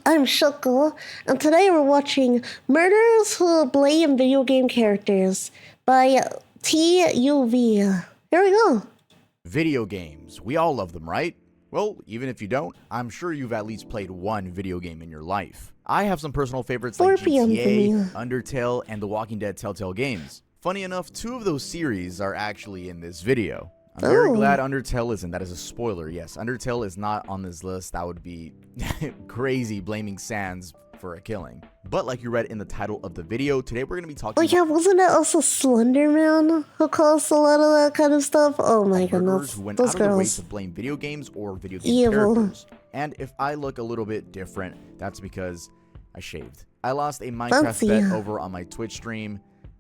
I'm Schoko, and today we're watching Murderers Who Blame Video Game Characters by TUV. Here we go. Video games. We all love them, right? Well, even if you don't, I'm sure you've at least played one video game in your life. I have some personal favorites like 4 p.m. for GTA, me. Undertale, and The Walking Dead Telltale games. Funny enough, 2 of those series are actually in this video. I'm very glad Undertale isn't. That is a spoiler. Yes, Undertale is not on this list. That would be crazy, blaming Sans for a killing. But like you read in the title of the video, today we're going to be talking Oh yeah, wasn't it also Slenderman who caused a lot of that kind of stuff? Oh my goodness, who went those out of their way girls. to blame video games or video game Evil. characters. And if I look a little bit different, that's because I shaved. I lost a Minecraft Fancy. bet over on my Twitch stream.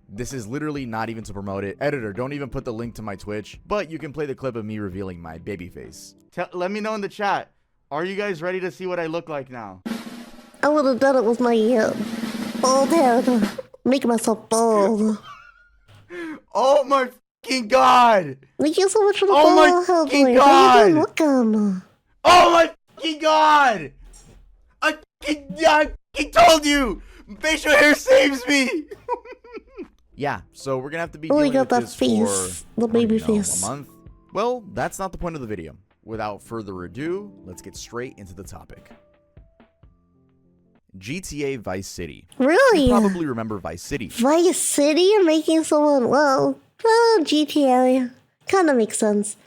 This is literally not even to promote it. Editor, don't even put the link to my Twitch, but you can play the clip of me revealing my baby face. Let me know in the chat. Are you guys ready to see what I look like now? I would have done it with my bald head, making myself bald. Oh my fucking god! Thank you so much for the Oh my follow, fucking Hellboy. How you doing? God! Welcome. Oh my fucking god! I fucking told you! Facial hair saves me! Yeah, so we're gonna have to be Oh, dealing you with got that this face, for, the baby I don't know, face. a month. Well, that's not the point of the video. Without further ado, let's get straight into the topic. GTA Vice City. Really? You probably remember Vice City. Vice City making someone, well, GTA. Kind of makes sense.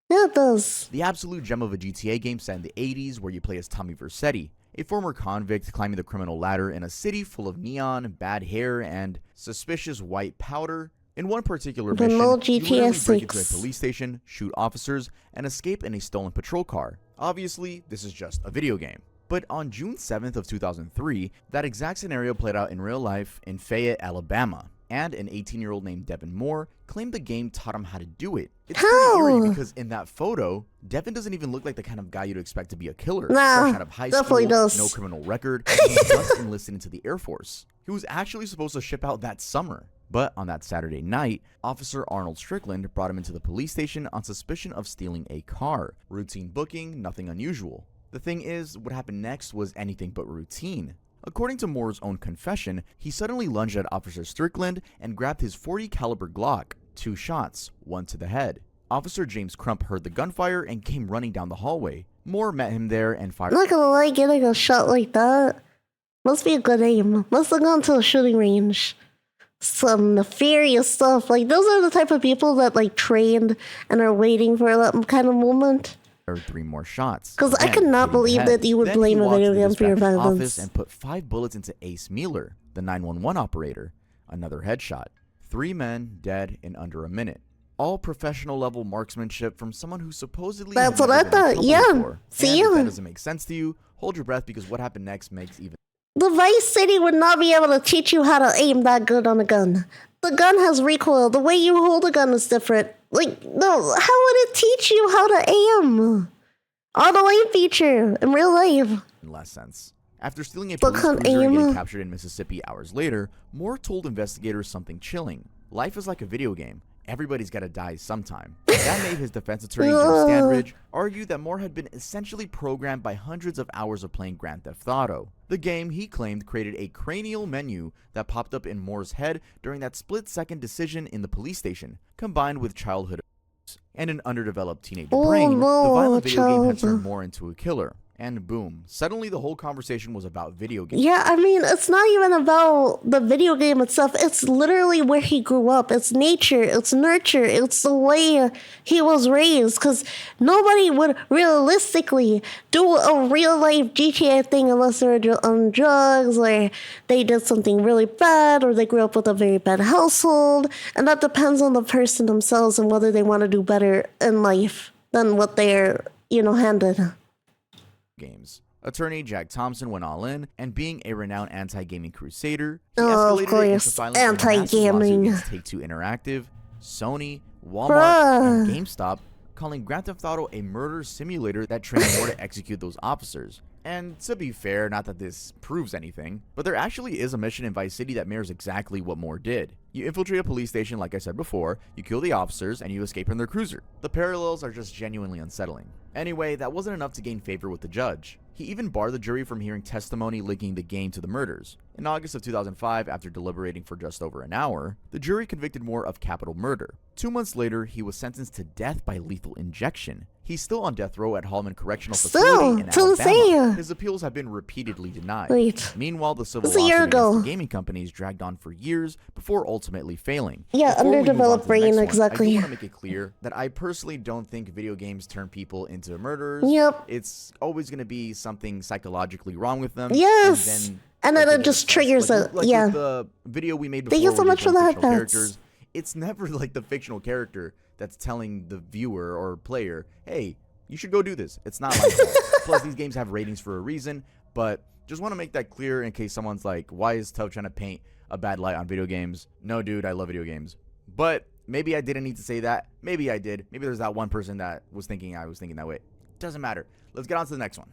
Yeah, it does. The absolute gem of a GTA game set in the 80s where you play as Tommy Vercetti, a former convict climbing the criminal ladder in a city full of neon, bad hair, and suspicious white powder. In one particular mission, Vanilla you GTA literally break into a 6. police station, shoot officers, and escape in a stolen patrol car. Obviously, this is just a video game. But on June 7th of 2003, that exact scenario played out in real life in Fayette, Alabama. And an 18-year-old named Devin Moore claimed the game taught him how to do it. It's pretty eerie because in that photo, Devin doesn't even look like the kind of guy you'd expect to be a killer. Nah, Fresh out of high definitely school, does. no criminal record, and he just enlisted into the Air Force. He was actually supposed to ship out that summer. But on that Saturday night, Officer Arnold Strickland brought him into the police station on suspicion of stealing a car. Routine booking, nothing unusual. The thing is, what happened next was anything but routine. According to Moore's own confession, he suddenly lunged at Officer Strickland and grabbed his .40 caliber Glock, 2 shots, one to the head. Officer James Crump heard the gunfire and came running down the hallway. Moore met him there and fired. I'm not gonna lie, getting a shot like that must be a good aim. Must have gone to a shooting range. Some nefarious stuff. Like, those are the type of people that, like, trained and are waiting for that kind of moment. 3 more shots. Because I Again, could not hitting the believe head. that you would Then blame he a walked video to the game for your dispatcher's office violence. and put 5 bullets into Ace Mueller, the 911 operator. Another headshot. 3 men dead in under a minute. All professional level marksmanship from someone who supposedly That's had what I never been in thought, trouble yeah. before. See, and if that yeah. doesn't make sense to you, hold your breath because what happened next makes even. The Vice City would not be able to teach you how to aim that good on a gun. The gun has recoil. The way you hold a gun is different. Like, no, how would it teach you how to aim? Auto aim feature in real life. less sense. After stealing a But police can't cruiser and aim. getting captured in Mississippi hours later, Moore told investigators something chilling. Life is like a video game. Everybody's gotta die sometime. That made his defense attorney, Jim Standridge, argue that Moore had been essentially programmed by hundreds of hours of playing Grand Theft Auto. The game, he claimed, created a cranial menu that popped up in Moore's head during that split-second decision in the police station, combined with childhood and an underdeveloped teenage brain. The violent video game had turned Moore into a killer. And boom, suddenly the whole conversation was about video games. Yeah, I mean, it's not even about the video game itself. It's literally where he grew up. It's nature. It's nurture. It's the way he was raised. Because nobody would realistically do a real-life GTA thing unless they're on drugs or they did something really bad or they grew up with a very bad household. And that depends on the person themselves and whether they want to do better in life than what they're, handed. Games. Attorney Jack Thompson went all in, and being a renowned anti-gaming crusader, he Oh, of escalated it into course, violence in a massive anti-gaming. lawsuit against Take-Two Interactive, Sony, Walmart, and GameStop, calling Grand Theft Auto a murder simulator that trained Moore to execute those officers. And to be fair, not that this proves anything, but there actually is a mission in Vice City that mirrors exactly what Moore did. You infiltrate a police station like I said before, you kill the officers, and you escape in their cruiser. The parallels are just genuinely unsettling. Anyway, that wasn't enough to gain favor with the judge. He even barred the jury from hearing testimony linking the game to the murders. In August of 2005, after deliberating for just over an hour, the jury convicted Moore of capital murder. 2 months later, he was sentenced to death by lethal injection. He's still on death row at Hallman Correctional Facility in Alabama. His appeals have been repeatedly denied. Meanwhile, the civil lawsuit against the gaming companies dragged on for years before ultimately failing. Yeah, underdeveloped brain, exactly. I do want to make it clear that I personally don't think video games turn people into murderers. Yep. It's always going to be something psychologically wrong with them. Yes. And then it just triggers it. Yeah. Like the video we made before. Thank you so much for the characters. It's never like the fictional character that's telling the viewer or player, hey, you should go do this. It's not like that. Plus, these games have ratings for a reason, but just want to make that clear in case someone's like, why is Tove trying to paint a bad light on video games? No, dude, I love video games. But maybe I didn't need to say that. Maybe I did. Maybe there's that one person that was thinking I was thinking that way. Doesn't matter. Let's get on to the next one.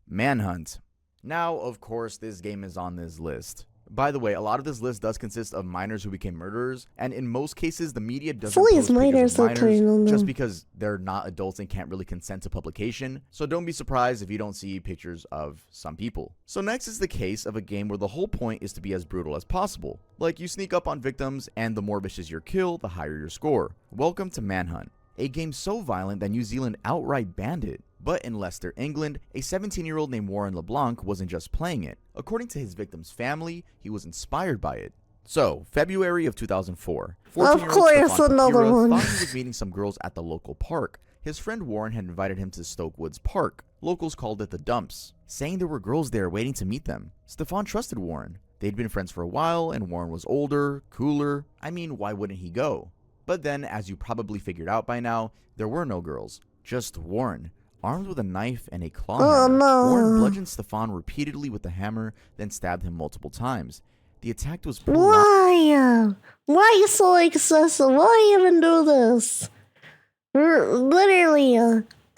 Manhunt. Now, of course, this game is on this list. By the way, a lot of this list does consist of minors who became murderers, and in most cases, the media doesn't post pictures of minors just because they're not adults and can't really consent to publication, so don't be surprised if you don't see pictures of some people. So next is the case of a game where the whole point is to be as brutal as possible. Like, you sneak up on victims, and the more vicious your kill, the higher your score. Welcome to Manhunt, a game so violent that New Zealand outright banned it. But in Leicester, England, a 17-year-old named Warren LeBlanc wasn't just playing it. According to his victim's family, he was inspired by it. So, February of 2004. Of course, another one. Thought he was meeting some girls at the local park. His friend Warren had invited him to Stoke Woods Park. Locals called it the Dumps, saying there were girls there waiting to meet them. Stefan trusted Warren. They'd been friends for a while, and Warren was older, cooler. I mean, why wouldn't he go? But then, as you probably figured out by now, there were no girls. Just Warren. Armed with a knife and a claw hammer, Warren bludgeoned Stefan repeatedly with the hammer, then stabbed him multiple times. The attack was Why? Why are you so excessive? Why even do this? Literally.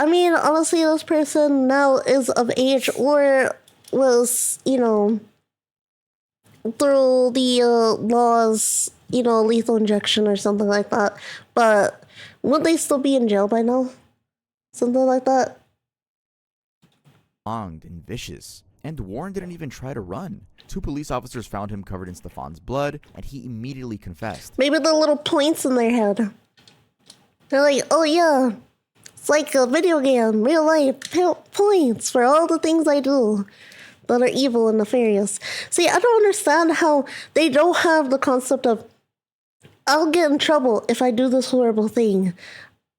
I mean, honestly, this person now is of age or was, through the laws, lethal injection or something like that. But would they still be in jail by now? Something like that. Longed and vicious. And Warren didn't even try to run. 2 police officers found him covered in Stefan's blood, and he immediately confessed. Maybe the little points in their head. They're like, oh yeah, it's like a video game, real life, points for all the things I do that are evil and nefarious. See, I don't understand how they don't have the concept of, I'll get in trouble if I do this horrible thing.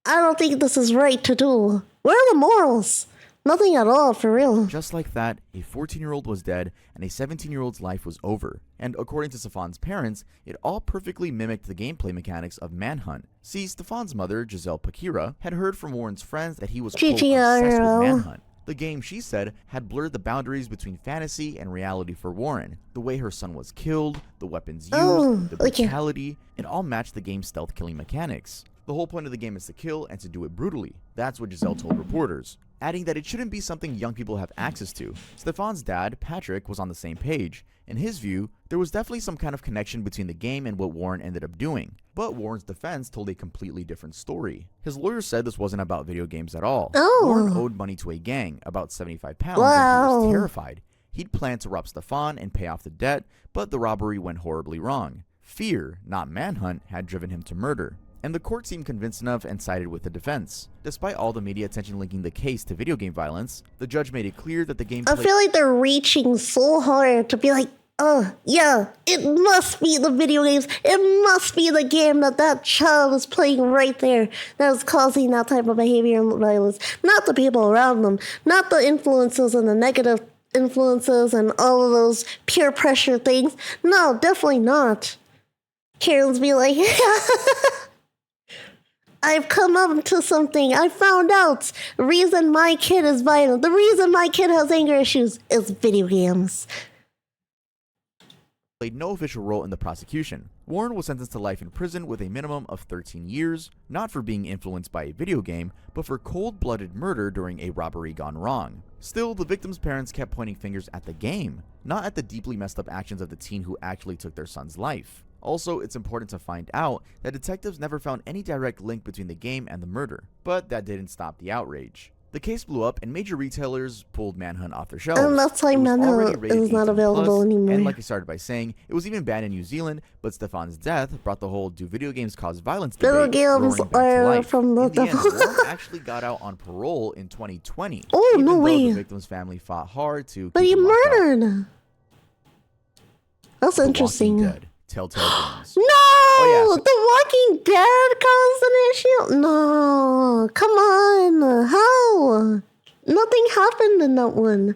I don't think this is right to do. Where are the morals? Nothing at all, for real. Just like that, a 14-year-old was dead, and a 17-year-old's life was over. And according to Stefan's parents, it all perfectly mimicked the gameplay mechanics of Manhunt. See, Stefan's mother, Giselle Pakira, had heard from Warren's friends that he was quote, obsessed with Manhunt. The game, she said, had blurred the boundaries between fantasy and reality for Warren. The way her son was killed, the weapons used, the brutality, it all matched the game's stealth killing mechanics. The whole point of the game is to kill and to do it brutally. That's what Giselle told reporters, adding that it shouldn't be something young people have access to. Stefan's dad, Patrick, was on the same page. In his view, there was definitely some kind of connection between the game and what Warren ended up doing. But Warren's defense told a completely different story. His lawyer said this wasn't about video games at all. Warren owed money to a gang, about 75 pounds, and he was terrified. He'd planned to rob Stefan and pay off the debt, but the robbery went horribly wrong. Fear, not Manhunt, had driven him to murder. And the court seemed convinced enough and sided with the defense. Despite all the media attention linking the case to video game violence, the judge made it clear that the game... I feel like they're reaching so hard to be like, oh, yeah, it must be the video games. It must be the game that child is playing right there that is causing that type of behavior and violence. Not the people around them. Not the influences and the negative influences and all of those peer pressure things. No, definitely not. Karen's be like, I've come up to something. I found out the reason my kid is violent, the reason my kid has anger issues is video games. Played no official role in the prosecution. Warren was sentenced to life in prison with a minimum of 13 years, not for being influenced by a video game, but for cold-blooded murder during a robbery gone wrong. Still, the victim's parents kept pointing fingers at the game, not at the deeply messed up actions of the teen who actually took their son's life. Also, it's important to find out that detectives never found any direct link between the game and the murder, but that didn't stop the outrage. The case blew up and major retailers pulled Manhunt off their shelves. And that's why Manhunt is not available anymore. And like I started by saying, it was even banned in New Zealand, but Stefan's death brought the whole "do video games cause violence" debate games are from the devil. Warren actually got out on parole in 2020. Oh, even no though way. The victim's family fought hard to But keep he him locked up. murdered. That's The interesting. Walking Dead, Telltale Games. No! Oh, yeah, The Walking Dead caused an issue? No. Come on. How? Nothing happened in that one.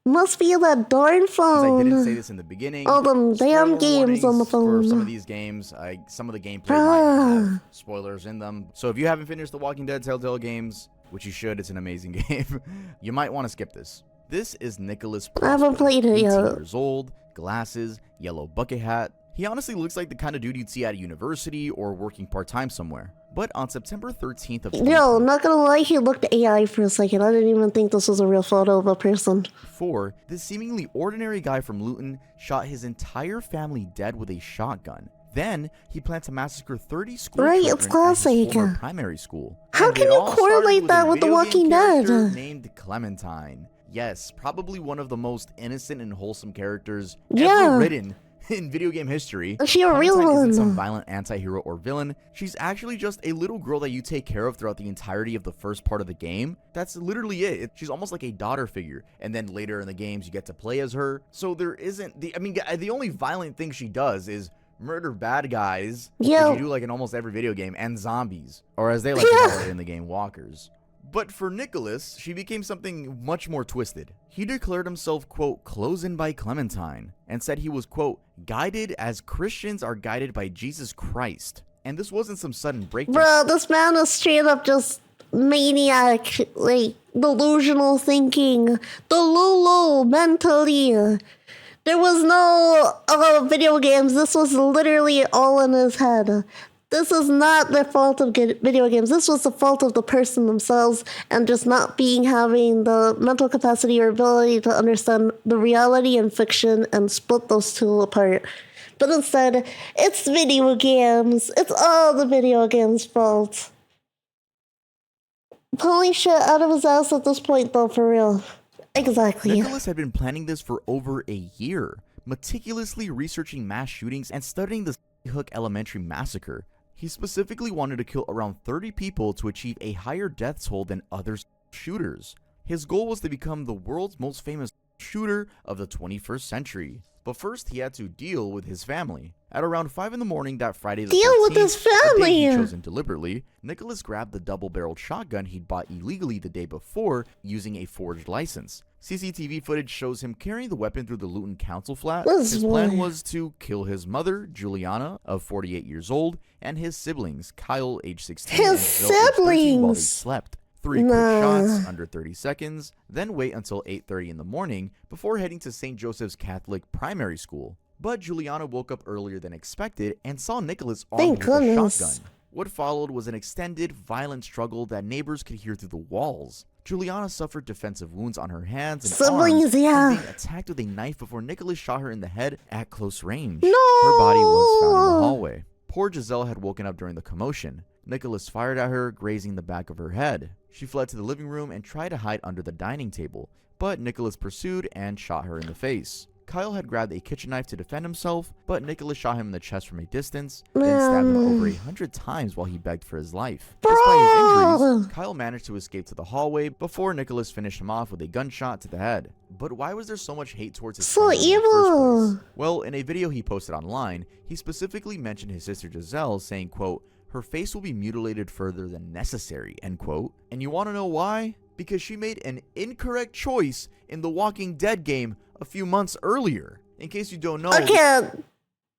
Must be that darn phone. I didn't say this in the beginning. All them damn Spoiler games on the warnings phone. For some of these games, some of the gameplay might have spoilers in them. So if you haven't finished the Walking Dead Telltale Games, which you should, it's an amazing game, you might want to skip this. This is Nicholas I haven't played it 18 yet. years old, glasses, yellow bucket hat. He honestly looks like the kind of dude you'd see at a university or working part-time somewhere. But on September 13th of Yo, not gonna lie, he looked AI for a second. I didn't even think this was a real photo of a person. 2024, this seemingly ordinary guy from Luton shot his entire family dead with a shotgun. Then, he planned to massacre 30 school Right, children it's at classic. his former primary school. How And can it you all started correlate that a with The video Walking game Dead? character named Clementine. Yes, probably one of the most innocent and wholesome characters ever written in video game history. Is she a real Clementine isn't one? some violent anti-hero or villain. She's actually just a little girl that you take care of throughout the entirety of the first part of the game. That's literally it. She's almost like a daughter figure. And then later in the games, you get to play as her. So there isn't the only violent thing she does is murder bad guys, which you do like in almost every video game, and zombies, or as they like to call it in the game, walkers. But for Nicholas, she became something much more twisted. He declared himself, quote, "chosen by Clementine," and said he was, quote, "guided as Christians are guided by Jesus Christ." And this wasn't some sudden breakdown. Bro, this man is straight up just maniac, like, delusional thinking. Delulu mentally. There was no video games. This was literally all in his head. This is not the fault of video games. This was the fault of the person themselves and just not having the mental capacity or ability to understand the reality and fiction and split those two apart. But instead, it's video games. It's all the video games' fault. Pulling shit out of his ass at this point, though, for real. Exactly. Nicholas had been planning this for over a year, meticulously researching mass shootings and studying the Hook Elementary massacre. He specifically wanted to kill around 30 people to achieve a higher death toll than other shooters. His goal was to become the world's most famous shooter of the 21st century. But first, he had to deal with his family. At around 5 in the morning that Friday the 13th, Deal with his family! a day he chosen deliberately, Nicholas grabbed the double-barreled shotgun he'd bought illegally the day before using a forged license. CCTV footage shows him carrying the weapon through the Luton Council flat. His plan was to kill his mother, Juliana, of 48 years old, and his siblings, Kyle, age 16, and Bill, age 13, while they slept. 3 quick shots, under 30 seconds, then wait until 8:30 in the morning before heading to St. Joseph's Catholic Primary School. But Juliana woke up earlier than expected and saw Nicholas armed with a shotgun. What followed was an extended, violent struggle that neighbors could hear through the walls. Juliana suffered defensive wounds on her hands and arms, and being attacked with a knife before Nicholas shot her in the head at close range. Her body was found in the hallway. Poor Giselle had woken up during the commotion. Nicholas fired at her, grazing the back of her head. She fled to the living room and tried to hide under the dining table, but Nicholas pursued and shot her in the face. Kyle had grabbed a kitchen knife to defend himself, but Nicholas shot him in the chest from a distance, then stabbed him over 100 times while he begged for his life. Despite his injuries, Kyle managed to escape to the hallway before Nicholas finished him off with a gunshot to the head. But why was there so much hate towards his family in the first place? Well, in a video he posted online, he specifically mentioned his sister Giselle, saying, quote, "her face will be mutilated further than necessary," end quote. And you want to know why? Because she made an incorrect choice in the Walking Dead game a few months earlier. In case you don't know. Okay.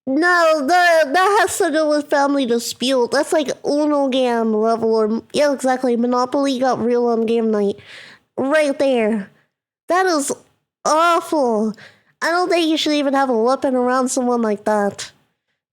No, that has to do with family dispute. That's like Uno game level, or yeah, exactly. Monopoly got real on game night. Right there. That is awful. I don't think you should even have a weapon around someone like that.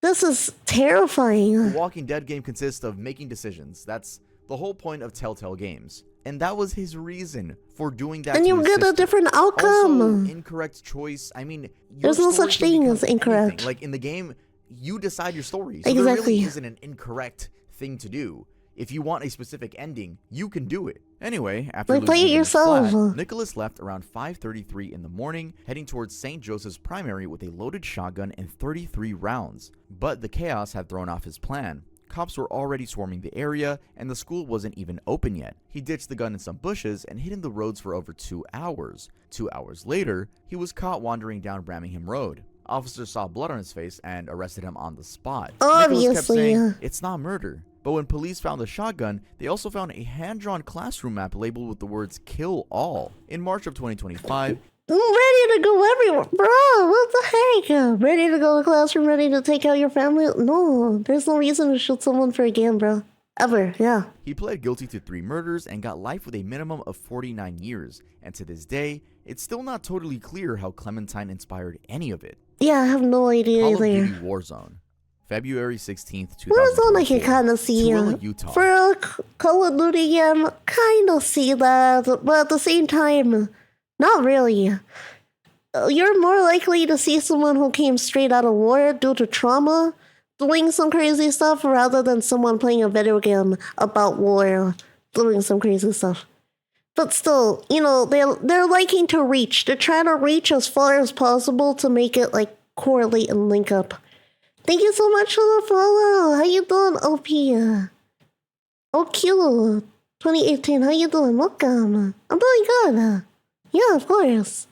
This is terrifying. The Walking Dead game consists of making decisions. That's the whole point of Telltale Games. And that was his reason for doing that. And to you his get a sister. different outcome. Also, incorrect choice. I mean, There's no such thing as incorrect. Anything. Like in the game, you decide your story. So Exactly. there really isn't an incorrect thing to do. If you want a specific ending, you can do it. Anyway, after Like, play it losing his yourself. flat, Nicholas left around 5:33 in the morning, heading towards St. Joseph's Primary with a loaded shotgun and 33 rounds. But the chaos had thrown off his plan. Cops were already swarming the area, and the school wasn't even open yet. He ditched the gun in some bushes and hid in the roads for over 2 hours. 2 hours later, he was caught wandering down Bramingham Road. Officers saw blood on his face and arrested him on the spot. Nicholas kept saying, "It's not murder." But when police found the shotgun, they also found a hand-drawn classroom map labeled with the words "Kill All." In March of 2025, I'm ready to go everywhere. Bro, what the heck? Ready to go to the classroom, ready to take out your family? No, there's no reason to shoot someone for a game, bro. Ever, yeah. he pled guilty to 3 murders and got life with a minimum of 49 years. And to this day, it's still not totally clear how Clementine inspired any of it. Yeah, I have no idea Call of either. Duty Warzone. February 16th, Warzone I can 2024. kind of see. Tooele, Utah. For a Call of Duty game, kind of see that, but at the same time, not really. You're more likely to see someone who came straight out of war due to trauma doing some crazy stuff rather than someone playing a video game about war doing some crazy stuff. But still, you know, they're liking to reach. They're trying to reach as far as possible to make it like correlate and link up. Thank you so much for the follow. How you doing, OP? OQ 2018. How you doing? Welcome. I'm doing good. Yeah, of course.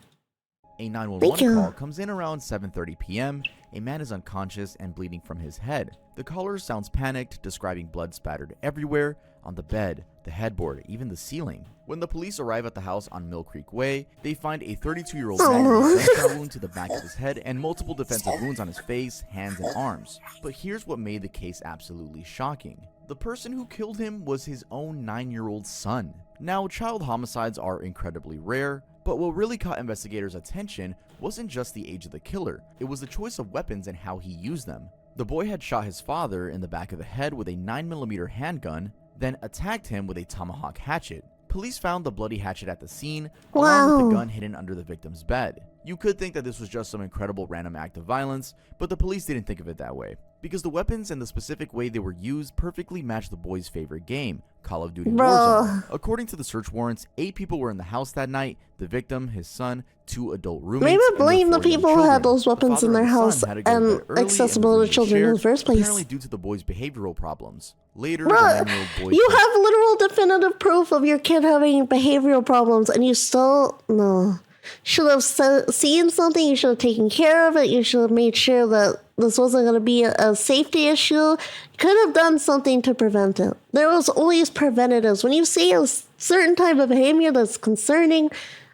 A 911 Thank you. call comes in around 7:30 p.m. A man is unconscious and bleeding from his head. The caller sounds panicked, describing blood spattered everywhere, on the bed, the headboard, even the ceiling. When the police arrive at the house on Mill Creek Way, they find a 32-year-old man with a gunshot wound to the back of his head and multiple defensive wounds on his face, hands, and arms. But here's what made the case absolutely shocking. The person who killed him was his own 9-year-old son. Now, child homicides are incredibly rare, but what really caught investigators' attention wasn't just the age of the killer, it was the choice of weapons and how he used them. The boy had shot his father in the back of the head with a 9mm handgun, then attacked him with a tomahawk hatchet. Police found the bloody hatchet at the scene, along with the gun hidden under the victim's bed. You could think that this was just some incredible random act of violence, but the police didn't think of it that way, because the weapons and the specific way they were used perfectly matched the boy's favorite game, Call of Duty Warzone. According to the search warrants, 8 people were in the house that night: the victim, his son, 2 adult roommates, Maybe blame the people who had those weapons in their house and early accessible to children in the first place. Apparently due to the boy's behavioral problems. Later, the Bruh, 9-year-old boy you have literal definitive proof of your kid having behavioral problems, and you still no. Should have seen something. You should have taken care of it. You should have made sure that this wasn't going to be a safety issue. You could have done something to prevent it. There was always preventatives. When you see a certain type of behavior that's concerning,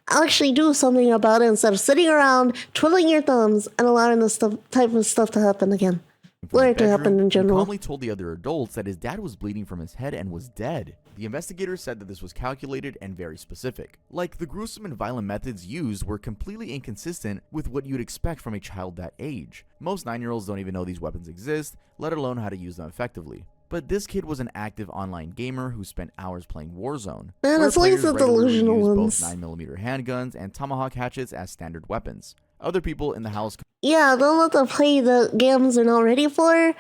actually do something about it instead of sitting around twiddling your thumbs and allowing this type of stuff to happen again. Or it to happen in general. He calmly told the other adults that his dad was bleeding from his head and was dead. The investigators said that this was calculated and very specific. Like, the gruesome and violent methods used were completely inconsistent with what you'd expect from a child that age. Most 9-year-olds don't even know these weapons exist, let alone how to use them effectively. But this kid was an active online gamer who spent hours playing Warzone. Man, it's like the delusional ones. Both 9mm handguns and tomahawk hatchets as standard weapons. Other people in the house... Yeah, don't let them play the games they're not ready for.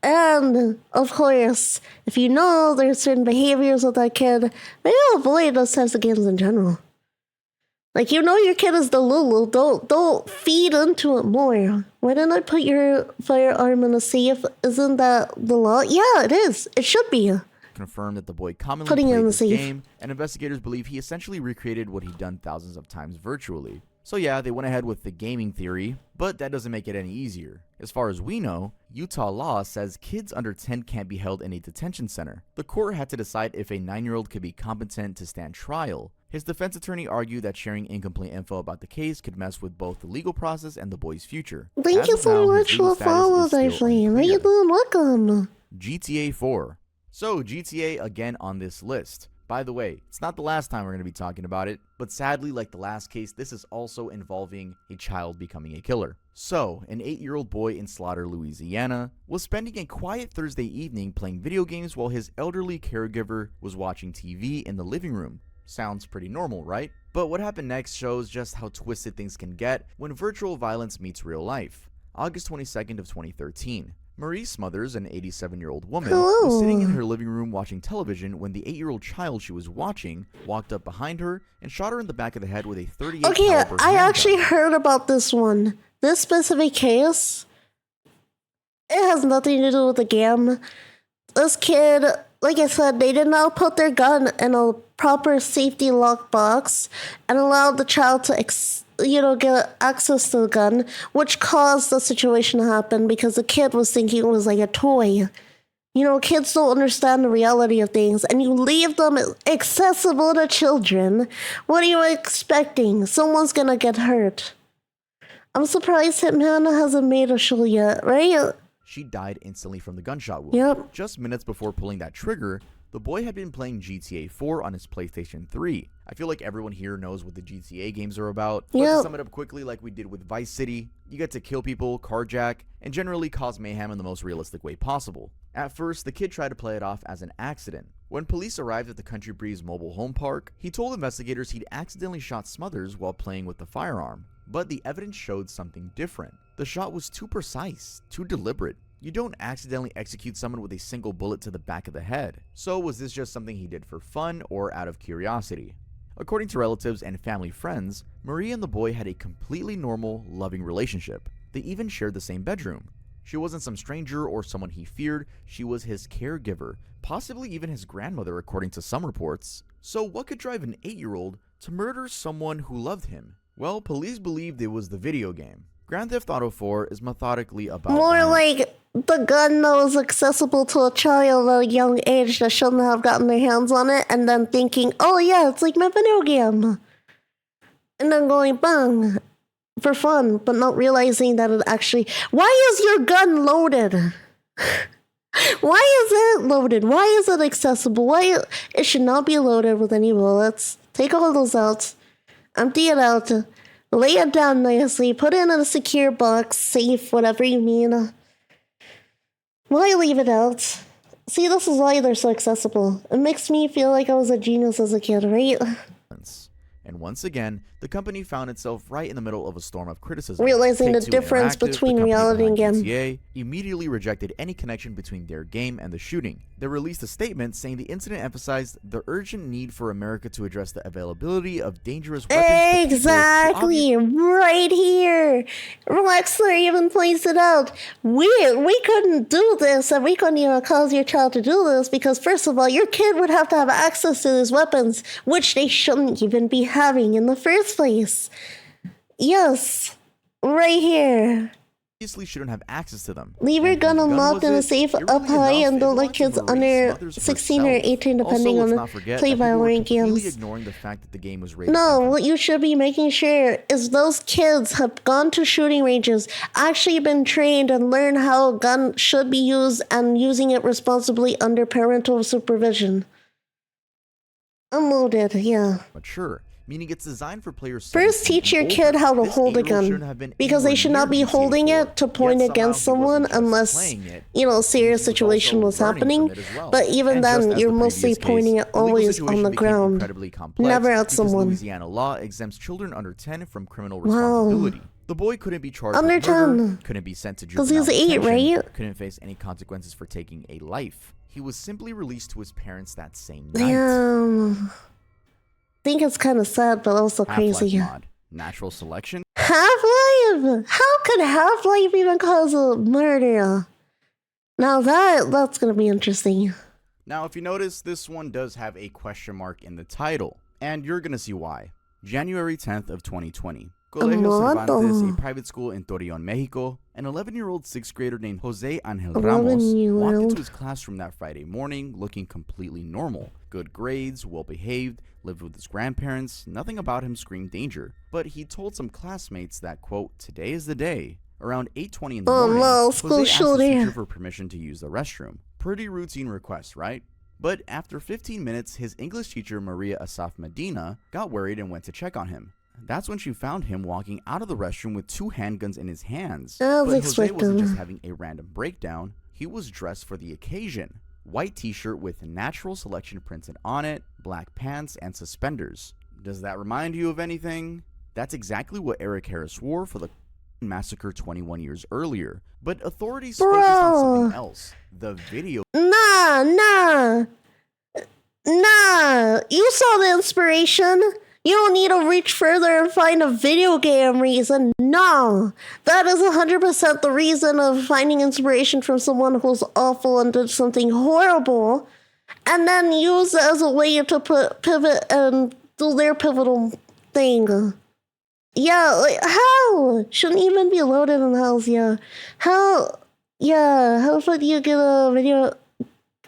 And, of course, if you know there's certain behaviors of that kid, maybe avoid those types of games in general. Like, you know your kid is the Lulu, don't feed into it more. Why didn't I put your firearm in a safe? Isn't that the law? Yeah, it is. It should be. Confirmed that the boy commonly Putting played in the this safe. game, and investigators believe he essentially recreated what he'd done thousands of times virtually. So yeah, they went ahead with the gaming theory, but that doesn't make it any easier. As far as we know, Utah law says kids under 10 can't be held in a detention center. The court had to decide if a 9-year-old could be competent to stand trial. His defense attorney argued that sharing incomplete info about the case could mess with both the legal process and the boy's future. Thank you so much for the follow, Flame. How you doing? Welcome. GTA 4. So GTA again on this list. By the way, it's not the last time we're going to be talking about it, but sadly, like the last case, this is also involving a child becoming a killer. So, an 8-year-old boy in Slaughter, Louisiana, was spending a quiet Thursday evening playing video games while his elderly caregiver was watching TV in the living room. Sounds pretty normal, right? But what happened next shows just how twisted things can get when virtual violence meets real life. August 22nd of 2013. Marie Smothers, an 87-year-old woman, was sitting in her living room watching television when the 8-year-old child she was watching walked up behind her and shot her in the back of the head with a 38 Okay, caliber I handgun. actually heard about this one. This specific case, it has nothing to do with the game. This kid, like I said, they did not put their gun in a proper safety lockbox and allowed the child to get access to the gun, which caused the situation to happen because the kid was thinking it was like a toy. Kids don't understand the reality of things, and you leave them accessible to children. What are you expecting? Someone's gonna get hurt. I'm surprised Hitman hasn't made a show yet, right? She died instantly from the gunshot wound. Yep. Just minutes before pulling that trigger, the boy had been playing GTA 4 on his PlayStation 3. I feel like everyone here knows what the GTA games are about. But to sum it up quickly, like we did with Vice City, you get to kill people, carjack, and generally cause mayhem in the most realistic way possible. At first, the kid tried to play it off as an accident. When police arrived at the Country Breeze mobile home park, he told investigators he'd accidentally shot Smothers while playing with the firearm. But the evidence showed something different. The shot was too precise, too deliberate. You don't accidentally execute someone with a single bullet to the back of the head. So was this just something he did for fun or out of curiosity? According to relatives and family friends, Marie and the boy had a completely normal, loving relationship. They even shared the same bedroom. She wasn't some stranger or someone he feared, she was his caregiver, possibly even his grandmother according to some reports. So what could drive an 8-year-old to murder someone who loved him? Well, police believed it was the video game. Grand Theft Auto 4 is methodically about More violence. like the gun that was accessible to a child at a young age that shouldn't have gotten their hands on it, and then thinking, oh yeah, it's like my video game. And then going bang for fun, but not realizing that it actually... Why is your gun loaded? Why is it loaded? Why is it accessible? Why it should not be loaded with any bullets. Take all those out. Empty it out. Lay it down nicely. Put it in a secure box, safe, whatever you need. Why leave it out? See, this is why they're so accessible. It makes me feel like I was a genius as a kid, right? And once again, the company found itself right in the middle of a storm of criticism. Realizing the Take-Two difference Interactive, the between company reality and behind game. GTA, immediately rejected any connection between their game and the shooting. They released a statement saying the incident emphasized the urgent need for America to address the availability of dangerous weapons to people Exactly, right here. Rockstar even points it out. We couldn't do this, and we couldn't even cause your child to do this because, first of all, your kid would have to have access to these weapons, which they shouldn't even be having in the first place. Yes, right here. obviously shouldn't have access to them. Leave your And gun whose unlocked in a was it? safe up Eerily high enough, and it don't let belonged to kids Marie under Smothers 16 or herself. 18, depending Also, let's on not forget play that people were violent completely games. ignoring the fact that the game was rated No, M. what you should be making sure is those kids have gone to shooting ranges, actually been trained and learned how a gun should be used and using it responsibly under parental supervision. Unloaded, yeah. mature, meaning it's designed for players First, 17 teach your and kid older. how to This hold a 8-year-old shouldn't gun, have been because they anywhere should not near be holding GTA it to 4. point Yet against somehow he someone wasn't just unless, playing it, serious he situation was also learning happening. from it as well. But even And just then, as you're the mostly previous case, pointing it the legal always on situation the became ground, incredibly complex never at because someone. Louisiana law exempts children under 10 from criminal Wow. responsibility. The boy couldn't be charged Under with murder, 10. couldn't be sent to 'Cause juvenile he's 8, detention, right? couldn't face any consequences for taking a life. He was simply released to his parents that same night. Damn. I think it's kind of sad, but also Half-Life crazy. mod. Natural selection? Half-Life? How could Half-Life even cause a murder? Now that's gonna be interesting. Now, if you notice, this one does have a question mark in the title, and you're gonna see why. January 10th of 2020. Colegio Cervantes, a private school in Torreon, Mexico, an 11-year-old 6th grader named Jose Angel Ramos walked into his classroom that Friday morning looking completely normal. Good grades, well-behaved, lived with his grandparents, nothing about him screamed danger. But he told some classmates that, quote, today is the day. Around 8:20 in the morning, no, Jose school asked his shooting. teacher for permission to use the restroom. Pretty routine request, right? But after 15 minutes, his English teacher, Maria Asaf Medina, got worried and went to check on him. That's when she found him walking out of the restroom with 2 handguns in his hands. But Jose wasn't just having a random breakdown, he was dressed for the occasion. White t-shirt with natural selection printed on it, black pants, and suspenders. Does that remind you of anything? That's exactly what Eric Harris wore for the massacre 21 years earlier. But authorities focused on something else. The video. Nah. You saw the inspiration. You don't need to reach further and find a video game reason. No. That is 100% the reason of finding inspiration from someone who's awful and did something horrible, and then use it as a way to pivot and do their pivotal thing. Yeah, like, how? Shouldn't even be loaded in house, yeah. How the fuck do you get a video?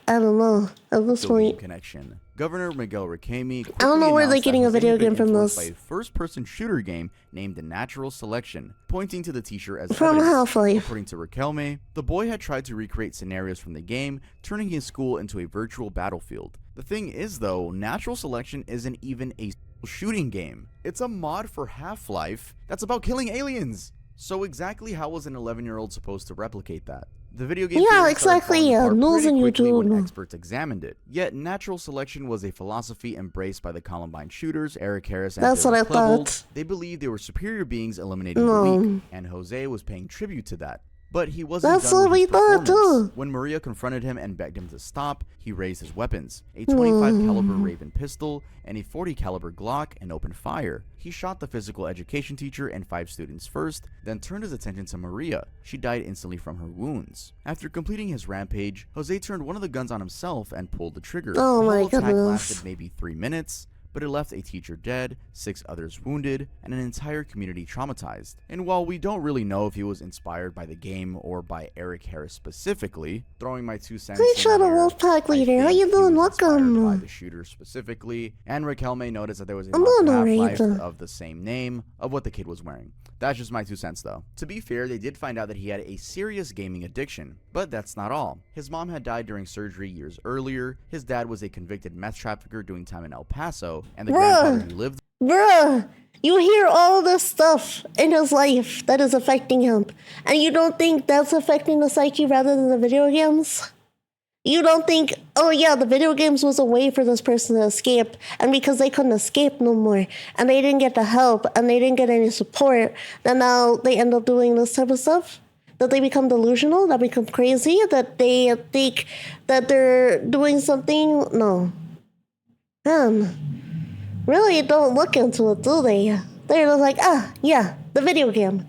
I don't know, at this point. Connection. Governor Miguel Riquelme. I don't know where they're getting a video game from this. By a first-person shooter game named Natural Selection, pointing to the t-shirt as from Half-Life. According to Riquelme, the boy had tried to recreate scenarios from the game, turning his school into a virtual battlefield. The thing is, though, Natural Selection isn't even a shooting game. It's a mod for Half-Life that's about killing aliens. So exactly how was an 11-year-old supposed to replicate that? The video game exactly. News on YouTube. When experts examined it. Yet Natural Selection was a philosophy embraced by the Columbine shooters, Eric Harris and That's what I thought. They believed they were superior beings eliminating the weak, and Jose was paying tribute to that. But he wasn't done with his performance. When Maria confronted him and begged him to stop, he raised his weapons, a 25 caliber Raven pistol and a 40 caliber Glock, and opened fire. He shot the physical education teacher and 5 students first, then turned his attention to Maria. She died instantly from her wounds. After completing his rampage, Jose turned one of the guns on himself and pulled the trigger. Oh my goodness. The attack goodness. lasted maybe 3 minutes, but it left a teacher dead, 6 others wounded, and an entire community traumatized. And while we don't really know if he was inspired by the game or by Eric Harris specifically, throwing my 2 cents Please shut a Wolfpack leader. How you doing? Welcome. By the shooter specifically, and Riquelme noticed that there was a Half-Life of the same name of what the kid was wearing. That's just my 2 cents though. To be fair, they did find out that he had a serious gaming addiction, but that's not all. His mom had died during surgery years earlier, his dad was a convicted meth trafficker doing time in El Paso, and the grandfather he lived. You hear all this stuff in his life that is affecting him, and you don't think that's affecting the psyche rather than the video games? You don't think, oh yeah, the video games was a way for this person to escape, and because they couldn't escape no more, and they didn't get the help, and they didn't get any support, then now they end up doing this type of stuff? That they become delusional, that become crazy, that they think that they're doing something? No. Really don't look into it, do they? They're just like, yeah, the video game.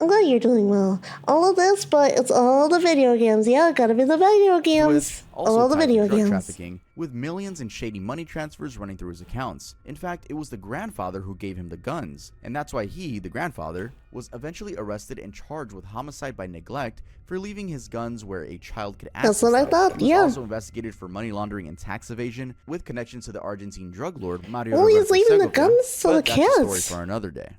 I'm glad you're doing well. All of this, but it's all the video games. Yeah, gotta be the video games. All the video games. Trafficking, with millions in shady money transfers running through his accounts. In fact, it was the grandfather who gave him the guns, and that's why he, the grandfather, was eventually arrested and charged with homicide by neglect for leaving his guns where a child could access them. That's what I thought, He was also investigated for money laundering and tax evasion, with connections to the Argentine drug lord Mario. Oh, he's leaving the guns to the kids. That's a story for another day.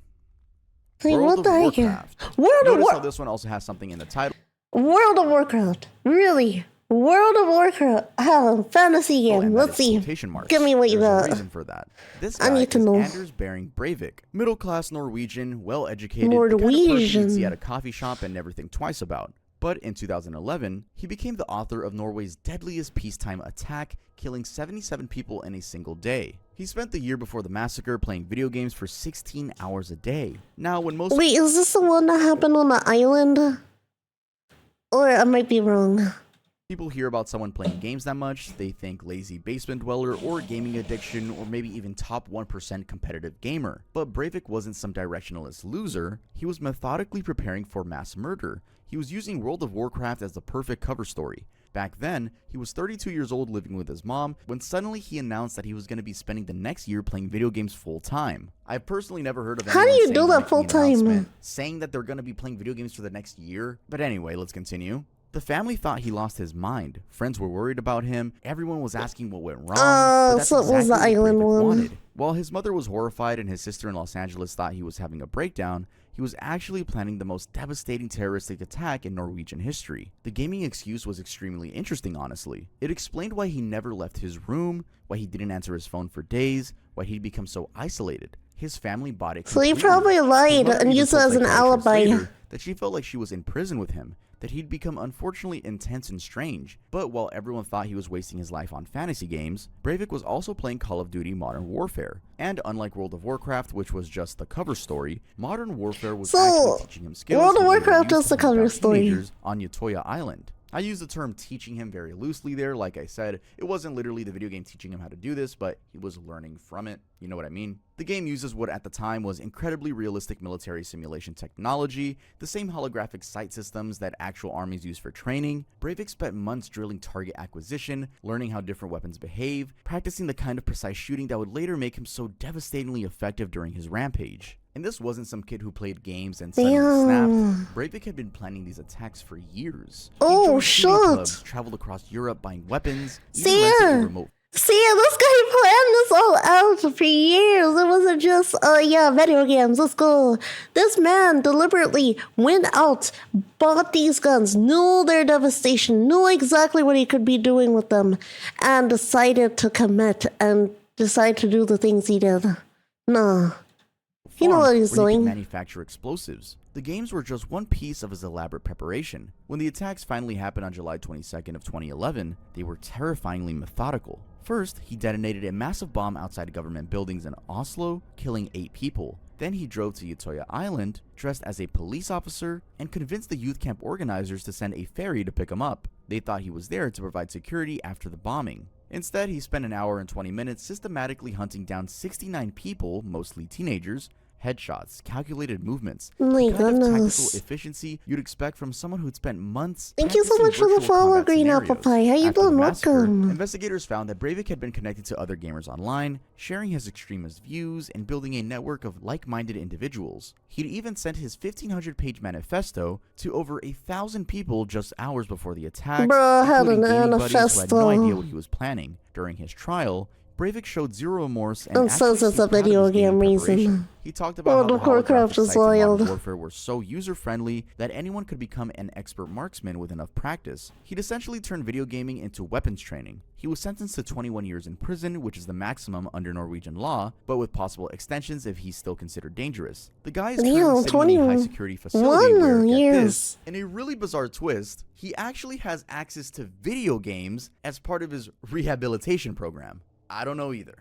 Hey, what the heck? Notice how this one also has something in the title. World of Warcraft. Really? World of Warcraft. Fantasy game. Let's see. Give me what you got. Reason for that. This guy is Anders Behring Breivik, middle-class Norwegian, well-educated, the kind of person you'd see at a coffee shop and never think twice about. But in 2011, he became the author of Norway's deadliest peacetime attack, killing 77 people in a single day. He spent the year before the massacre playing video games for 16 hours a day. Now, when most— Wait, is this the one that happened on the island? Or I might be wrong. People hear about someone playing games that much, they think lazy basement dweller or gaming addiction or maybe even top 1% competitive gamer. But Breivik wasn't some directionalist loser, he was methodically preparing for mass murder. He was using World of Warcraft as the perfect cover story. Back then, he was 32 years old living with his mom when suddenly he announced that he was going to be spending the next year playing video games full time. I've personally never heard of anyone How do you do that full time? Saying that they're going to be playing video games for the next year. But anyway, let's continue. The family thought he lost his mind. Friends were worried about him. Everyone was asking what went wrong. But that's so it was the island one. While his mother was horrified and his sister in Los Angeles thought he was having a breakdown, he was actually planning the most devastating terroristic attack in Norwegian history. The gaming excuse was extremely interesting, honestly. It explained why he never left his room, why he didn't answer his phone for days, why he'd become so isolated. His family bought it So he completely. probably His lied mother and even used it told as an psychiatrists alibi. later that she felt like she was in prison with him, that he'd become unfortunately intense and strange. But while everyone thought he was wasting his life on fantasy games, Breivik was also playing Call of Duty Modern Warfare. And unlike World of Warcraft, which was just the cover story, Modern Warfare was So, actually teaching him skills World of he later Warcraft used is to the hunt cover down story. teenagers on Utoya Island. I use the term teaching him very loosely there. Like I said, it wasn't literally the video game teaching him how to do this, but he was learning from it. You know what I mean? The game uses what at the time was incredibly realistic military simulation technology, the same holographic sight systems that actual armies use for training. Breivik spent months drilling target acquisition, learning how different weapons behave, practicing the kind of precise shooting that would later make him so devastatingly effective during his rampage. And this wasn't some kid who played games and suddenly snapped. Breivik had been planning these attacks for years. He Oh, joined shooting shit. clubs, traveled across Europe buying weapons, even See rented a ya. remote. See, this guy planned this all out for years. It wasn't just, video games, let's go. This man deliberately went out, bought these guns, knew their devastation, knew exactly what he could be doing with them, and decided to commit and decide to do the things he did. No. You know what he's where he could doing. manufacture explosives. The games were just one piece of his elaborate preparation. When the attacks finally happened on July 22nd of 2011, they were terrifyingly methodical. First, he detonated a massive bomb outside government buildings in Oslo, killing 8 people. Then he drove to Utoya Island, dressed as a police officer, and convinced the youth camp organizers to send a ferry to pick him up. They thought he was there to provide security after the bombing. Instead, he spent an hour and 20 minutes systematically hunting down 69 people, mostly teenagers, headshots, calculated movements, Oh my the kind of goodness. tactical efficiency you'd expect from someone who'd spent months Thank you so practicing much for the virtual follow, combat Green Apple scenarios. Pie. How you After the doing? massacre, Welcome. investigators found that Breivik had been connected to other gamers online, sharing his extremist views and building a network of like-minded individuals. He'd even sent his 1,500-page manifesto to over 1,000 people just hours before the attacks, Bruh, had including an gaming buddies who had no idea manifesto. what he was planning. During his trial, Breivik showed zero remorse and And actually says it's seemed a proud of video his game gaming reason. preparation. He talked about World how of the Warcraft holographic is sights in Modern wild. Warfare were so user-friendly that anyone could become an expert marksman with enough practice. He'd essentially turned video gaming into weapons training. He was sentenced to 21 years in prison, which is the maximum under Norwegian law, but with possible extensions if he's still considered dangerous. The guy is currently sitting in a high-security facility where, get this, in a really bizarre twist, he actually has access to video games as part of his rehabilitation program. I don't know either.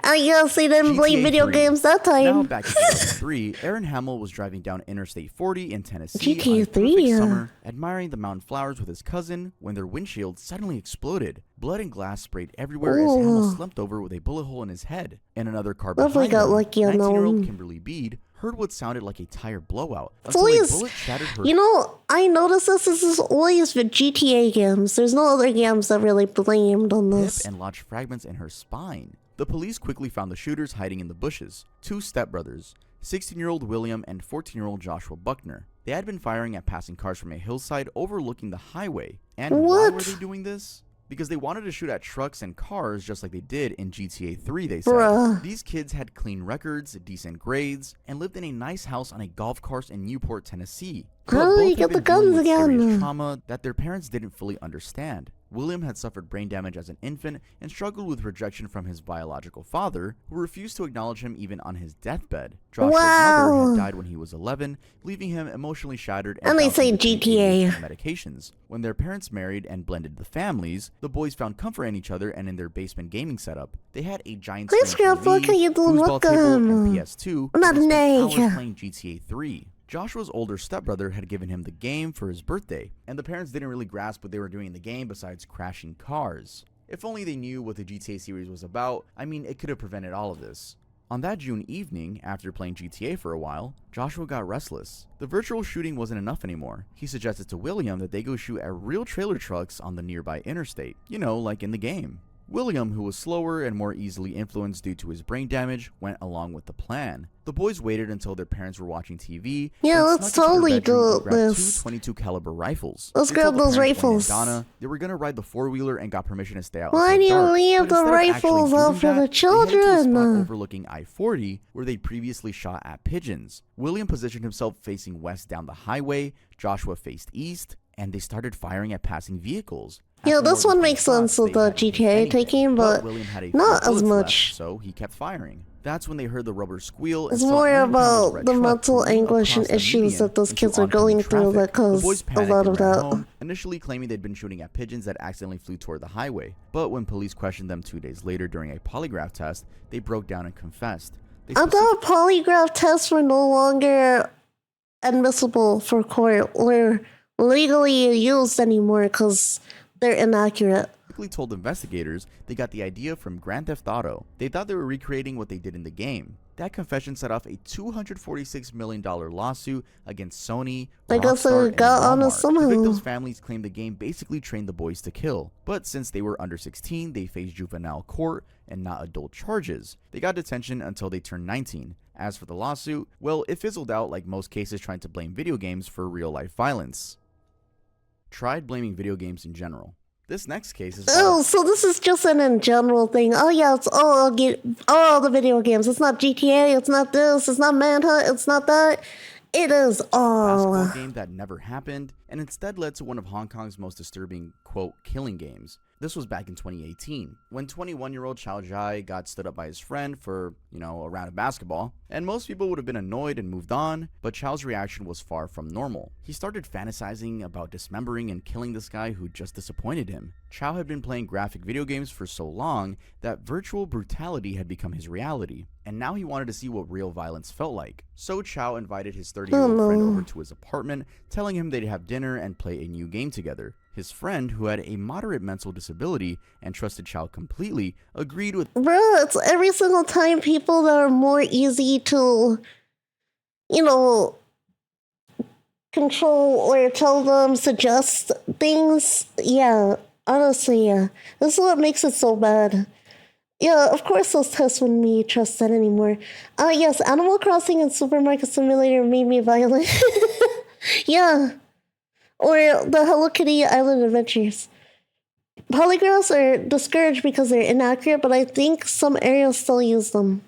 I guess he didn't play GTA video 3. games that Now time. back in 2003, Aaron Hamill was driving down Interstate 40 in Tennessee GTA on a 3, perfect yeah. summer, admiring the mountain flowers with his cousin when their windshield suddenly exploded. Blood and glass sprayed everywhere as Hamill Ooh. slumped over with a bullet hole in his head. In another car Lovely behind got them, lucky on that 19-year-old one. Kimberly Bede heard what sounded like a tire blowout until a Please, bullet shattered her. you know, I noticed this is always for GTA games. There's no other games that really blamed on hip this. and lodged fragments in her spine. The police quickly found the shooters hiding in the bushes, 2 stepbrothers, 16-year-old William and 14-year-old Joshua Buckner. They had been firing at passing cars from a hillside overlooking the highway. And why were What? they doing this? Because they wanted to shoot at trucks and cars just like they did in GTA 3, they said. Bruh. These kids had clean records, decent grades, and lived in a nice house on a golf course in Newport, Tennessee. How But did both you had get the been dealing guns with serious again? trauma that their parents didn't fully understand. William had suffered brain damage as an infant and struggled with rejection from his biological father, who refused to acknowledge him even on his deathbed. Joshua's mother Wow. had died when he was 11, leaving him emotionally shattered And they say bouncing between GTA. ADHD medications. When their parents married and blended the families, the boys found comfort in each other and in their basement gaming setup. They had a giant Please, screen Grandpa, TV, can you do foosball table, and welcome? PS2, I'm not and they spent an egg. hours playing GTA 3. Joshua's older stepbrother had given him the game for his birthday, and the parents didn't really grasp what they were doing in the game besides crashing cars. If only they knew what the GTA series was about, I mean, it could have prevented all of this. On that June evening, after playing GTA for a while, Joshua got restless. The virtual shooting wasn't enough anymore. He suggested to William that they go shoot at real trailer trucks on the nearby interstate. You know, like in the game. William, who was slower and more easily influenced due to his brain damage, went along with the plan. The boys waited until their parents were watching TV. Yeah, and let's snuck into their totally bedroom do and grabbed this. two 22 caliber rifles. Let's They grab told the those parents Wayne and rifles. Donna they were gonna ride the four-wheeler and got permission to stay out Why until do you dark. leave But the instead of actually rifles doing out for that, the they headed to a children? spot overlooking I-40 where they previously shot at pigeons. William positioned himself facing west down the highway, Joshua faced east, and they started firing at passing vehicles. Yeah, After this more one than 20 makes sense shots, with they the hadn't hit GTA anything, taking, but William had a not few as bullets much. left, so he kept firing. That's when they heard the rubber squeal and It's saw more Aaron Campbell's about red the truck mental careening anguish and across the issues median that those into kids are oncoming going through traffic. that The boys cause a panicked lot and of ran that. home, initially claiming they'd been shooting at pigeons that accidentally flew toward the highway. But when police questioned them 2 days later during a polygraph test, they broke down and confessed. They I thought polygraph tests were no longer admissible for court or legally used anymore because they're inaccurate. Quickly told investigators they got the idea from Grand Theft Auto. They thought they were recreating what they did in the game. That confession set off a $246 million lawsuit against Sony, I guess Rockstar, I and got on it Walmart. somehow. The victims' families claimed the game basically trained the boys to kill. But since they were under 16, they faced juvenile court and not adult charges. They got detention until they turned 19. As for the lawsuit, well, it fizzled out like most cases trying to blame video games for real-life violence. Tried blaming video games in general. This next case is Oh, so this is just an in general thing. Oh yeah, it's all the video games. It's not GTA, it's not this, it's not Manhunt, it's not that. It is all. basketball game that never happened and instead led to one of Hong Kong's most disturbing, quote, killing games. This was back in 2018, when 21-year-old Chao Jai got stood up by his friend for, a round of basketball, and most people would have been annoyed and moved on, but Chao's reaction was far from normal. He started fantasizing about dismembering and killing this guy who just disappointed him. Chao had been playing graphic video games for so long that virtual brutality had become his reality, and now he wanted to see what real violence felt like. So Chao invited his 30-year-old friend over to his apartment, telling him they'd have dinner and play a new game together. His friend, who had a moderate mental disability and trusted Chao completely, agreed with— Bruh, it's every single time people that are more easy to, control or tell them, suggest things. Yeah, honestly, yeah. This is what makes it so bad. Yeah, of course those tests wouldn't be trusted anymore. Yes, Animal Crossing and Supermarket Simulator made me violent. Yeah. Or the Hello Kitty Island Adventures. Polygraphs are discouraged because they're inaccurate, but I think some areas still use them.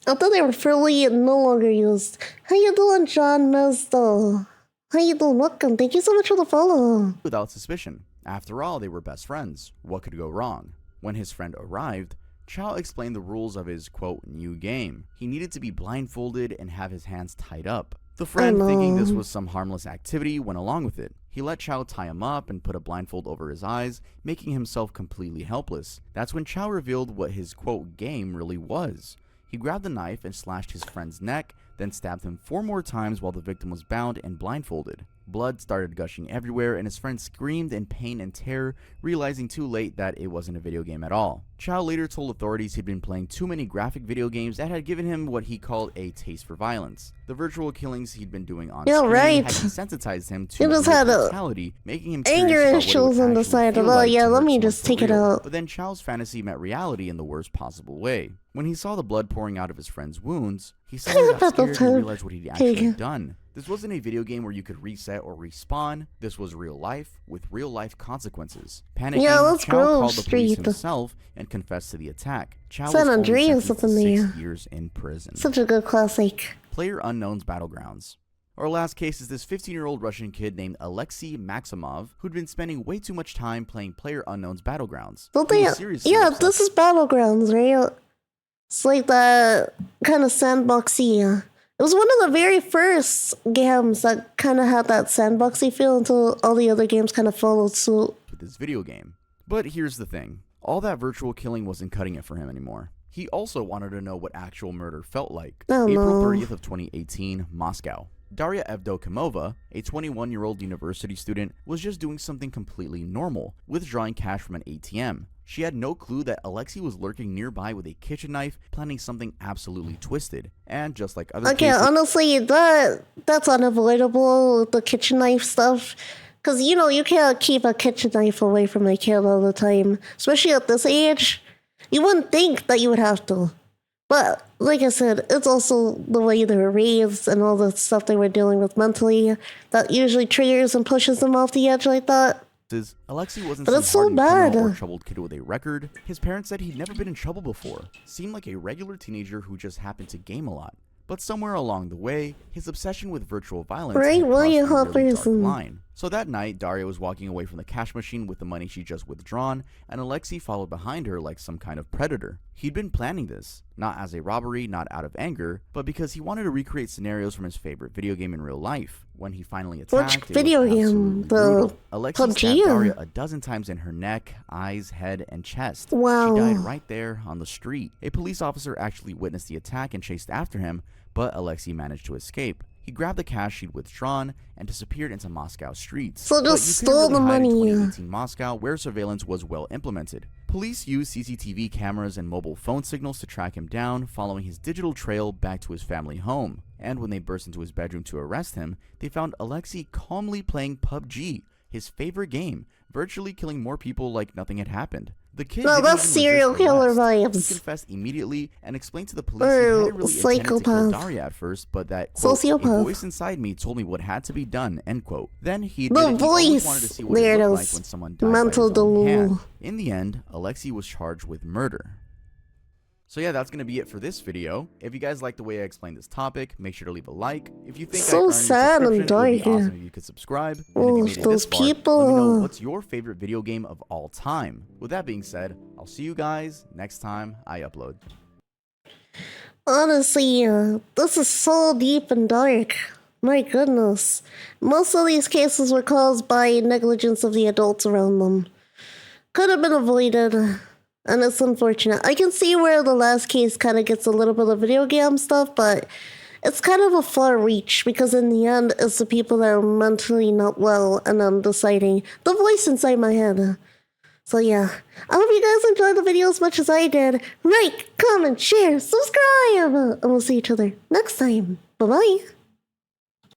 I thought they were fully no longer used. How you doing, John Mesdo? How you doing? Welcome. Thank you so much for the follow. without suspicion. After all, they were best friends. What could go wrong? When his friend arrived, Chao explained the rules of his, quote, new game. He needed to be blindfolded and have his hands tied up. The friend, thinking this was some harmless activity, went along with it. He let Chao tie him up and put a blindfold over his eyes, making himself completely helpless. That's when Chao revealed what his, quote, game really was. He grabbed the knife and slashed his friend's neck, then stabbed him 4 more times while the victim was bound and blindfolded. Blood started gushing everywhere, and his friend screamed in pain and terror, realizing too late that it wasn't a video game at all. Chao later told authorities he'd been playing too many graphic video games that had given him what he called a taste for violence. The virtual killings he'd been doing on screen had desensitized him to just had brutality, making him anger curious about what it issues would on the actually side feel of, oh like yeah, to let hurt me someone just for take it real. out. But then Chao's fantasy met reality in the worst possible way. When he saw the blood pouring out of his friend's wounds, he suddenly got scared and realized what he'd actually done. This wasn't a video game where you could reset or respawn. This was real life, with real life consequences. Panicking, let's Chao go called the police street. himself and confessed to the attack. Chao San was only Andreas sentenced up in to there. 6 years in prison. Such a good classic. PlayerUnknown's Battlegrounds. Our last case is this 15-year-old Russian kid named Alexei Maximov, who'd been spending way too much time playing PlayerUnknown's Battlegrounds. Don't they? Yeah, this is Battlegrounds, right? It's like that kind of sandboxy. It was one of the very first games that kind of had that sandboxy feel until all the other games kind of followed suit. With this video game. But here's the thing. All that virtual killing wasn't cutting it for him anymore. He also wanted to know what actual murder felt like. Oh, April no. 30th of 2018, Moscow. Daria Evdokimova, a 21-year-old university student, was just doing something completely normal, withdrawing cash from an ATM. She had no clue that Alexei was lurking nearby with a kitchen knife, planning something absolutely twisted. And just like other Okay, cases, honestly, that's unavoidable, the kitchen knife stuff. Because, you can't keep a kitchen knife away from a kid all the time. Especially at this age. You wouldn't think that you would have to. But, like I said, it's also the way they were raised and all the stuff they were dealing with mentally that usually triggers and pushes them off the edge like that. Alexei wasn't But some it's so hardened criminal bad. or troubled kid with a record. His parents said he'd never been in trouble before. Seemed like a regular teenager who just happened to game a lot. But somewhere along the way, his obsession with virtual violence Right, had crossed William a really dark Hopperson. line. So that night, Daria was walking away from the cash machine with the money she just withdrawn, and Alexei followed behind her like some kind of predator. He'd been planning this, not as a robbery, not out of anger, but because he wanted to recreate scenarios from his favorite video game in real life. When he finally attacked, Which video game? The brutal. Alexei PUBG? stabbed Daria a dozen times in her neck, eyes, head, and chest. Wow. She died right there on the street. A police officer actually witnessed the attack and chased after him, but Alexei managed to escape. He grabbed the cash she'd withdrawn and disappeared into Moscow streets. So But just you couldn't stole the really hide in money. 2018 Moscow, where surveillance was well implemented. Police used CCTV cameras and mobile phone signals to track him down, following his digital trail back to his family home. And when they burst into his bedroom to arrest him, they found Alexei calmly playing PUBG, his favorite game, virtually killing more people like nothing had happened. The kid No, didn't that's even serial resist killer arrest. He vibes. confessed immediately and explained to the police he Or hadn't really intended to kill psychopath. Daria at first, but that, quote, Sociopath. a voice inside me told me what had to be done, end quote. Then he The admitted he always voice. wanted to see what There it it looked like is. when someone died Mental by his own hand. delulu. In the end, Alexei was charged with murder. So yeah, that's going to be it for this video. If you guys like the way I explained this topic, make sure to leave a like. If you think I So earned your sad and subscription, it would be dark. awesome if you could subscribe. And if Oh, you made it those this far, let me people. know what's your favorite video game of all time. With that being said, I'll see you guys next time I upload. Honestly, this is so deep and dark. My goodness. Most of these cases were caused by negligence of the adults around them. Could have been avoided, and it's unfortunate. I can see where the last case kind of gets a little bit of video game stuff, but it's kind of a far reach because in the end, it's the people that are mentally not well and I'm deciding the voice inside my head. So yeah, I hope you guys enjoyed the video as much as I did. Like, comment, share, subscribe, and we'll see each other next time. Bye-bye.